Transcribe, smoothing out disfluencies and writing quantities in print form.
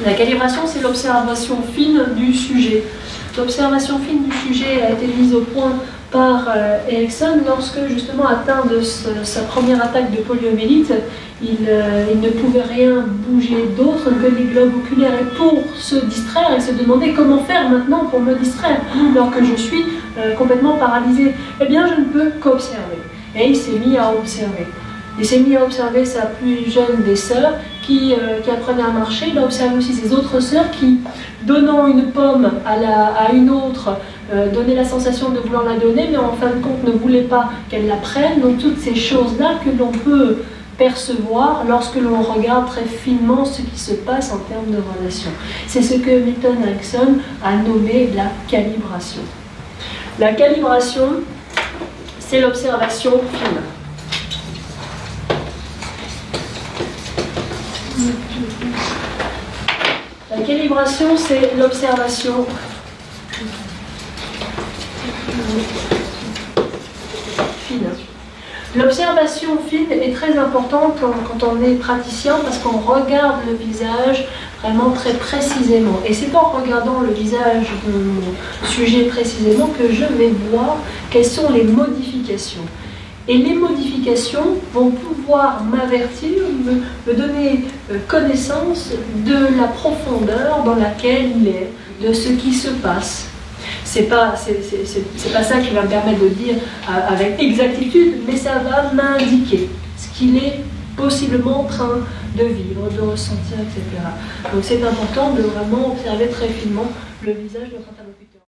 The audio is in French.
La calibration, c'est l'observation fine du sujet. L'observation fine du sujet a été mise au point par Erickson lorsque, justement, atteint de sa première attaque de poliomyélite, il ne pouvait rien bouger d'autre que les globes oculaires. Et pour se distraire, il se demandait comment faire maintenant pour me distraire, alors que je suis complètement paralysé. Eh bien, je ne peux qu'observer. Et il s'est mis à observer. Il s'est mis à observer sa plus jeune des sœurs qui apprenait à marcher. Il a observé aussi ses autres sœurs qui, donnant une pomme à une autre, donnaient la sensation de vouloir la donner, mais en fin de compte ne voulaient pas qu'elle la prenne. Donc toutes ces choses-là que l'on peut percevoir lorsque l'on regarde très finement ce qui se passe en termes de relations. C'est ce que Milton Erickson a nommé la calibration. La calibration, c'est l'observation fine. La calibration, c'est l'observation fine. L'observation fine est très importante quand on est praticien parce qu'on regarde le visage vraiment très précisément. Et c'est en regardant le visage de mon sujet précisément que je vais voir quelles sont les modifications. Et les modifications vont pouvoir m'avertir, me donner connaissance de la profondeur dans laquelle il est, de ce qui se passe. C'est pas ça qui va me permettre de dire avec exactitude, mais ça va m'indiquer ce qu'il est possiblement en train de vivre, de ressentir, etc. Donc c'est important de vraiment observer très finement le visage de notre interlocuteur.